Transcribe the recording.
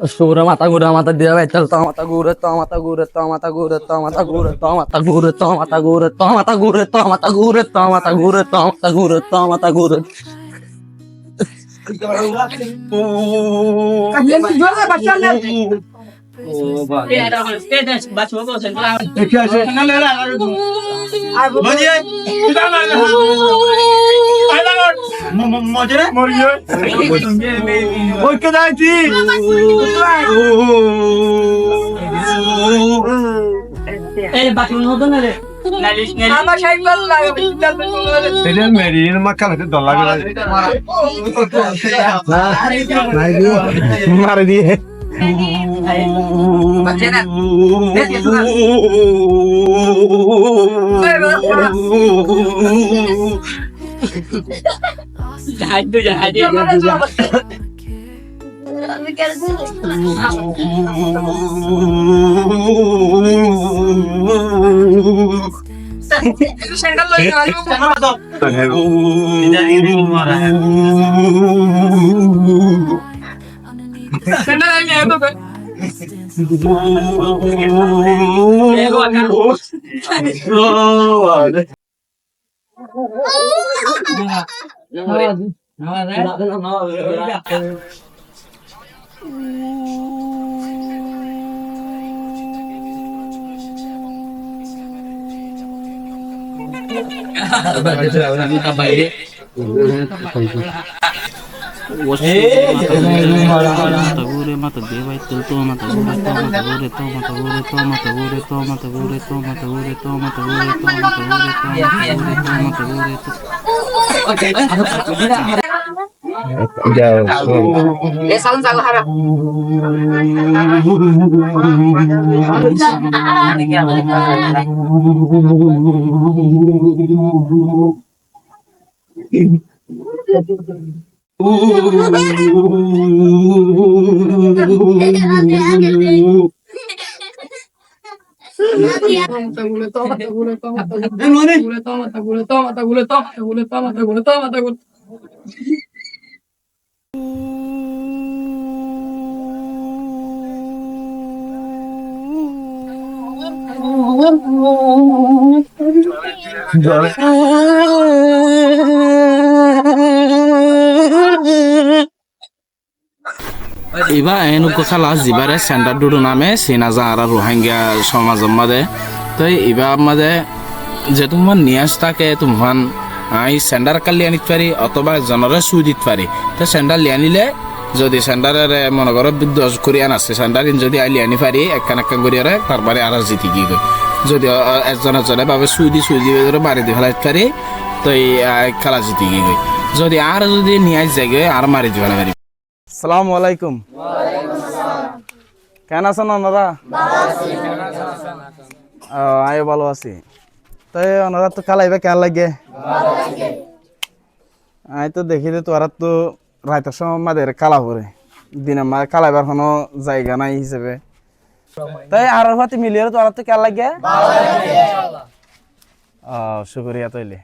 Sura mata gura mata dia betul mata gura mata gura mata gura mata gura mata gura mata gura mata gura mata gura mata gura mata gura mata gura. Merin makan itu dolar mari dia. Jahat tu jahat dia. Sandal lagi ayo. Sandal masuk. Tidak ini marah. Sandal lagi itu kan. Ego akan. Oh, ada. Salam salam harap. Iba enu kala zibare center dudu name sinazara Rohingya সমাজের মধ্যে তো ইবা মধ্যে যে তোমার নিয়াজ থাকে তোমার এই centre কালি আনিত পারি অথবা জনরে সুই দিতে পারি তো সেন্টার লিয়ানিলে যদি সেন্টারের মনে করো 10 কোরিয়ান আছে সেন্টার যদি আইলি আনি পারি একখান একখান করিয়ারে তারপরে আর জিতি গিয়ে গই যদি একজনে ভাবে সুই দি ধরে মারি দি ফেলাইতে পারি তো এই খেলা জিতি গিয়ে গই যদি আর যদি নিয়াজ যাগে আর মারি দি ফেলা পারি। আসসালামু আলাইকুম। কেন আছেন ওনারা? আয় ভালো আছি। তাই ওনারা তো কালাইবে কেন লাগে? আয় তো দেখি যে তোরা তো রাতের সময় মাদের কালা পরে দিনে মা কালাইবার কোনো জায়গা নাই হিসেবে তাই আর হাতে মিলিয়ে তোরা তো কেন লাগে? শুক্রিয়া তাইলে।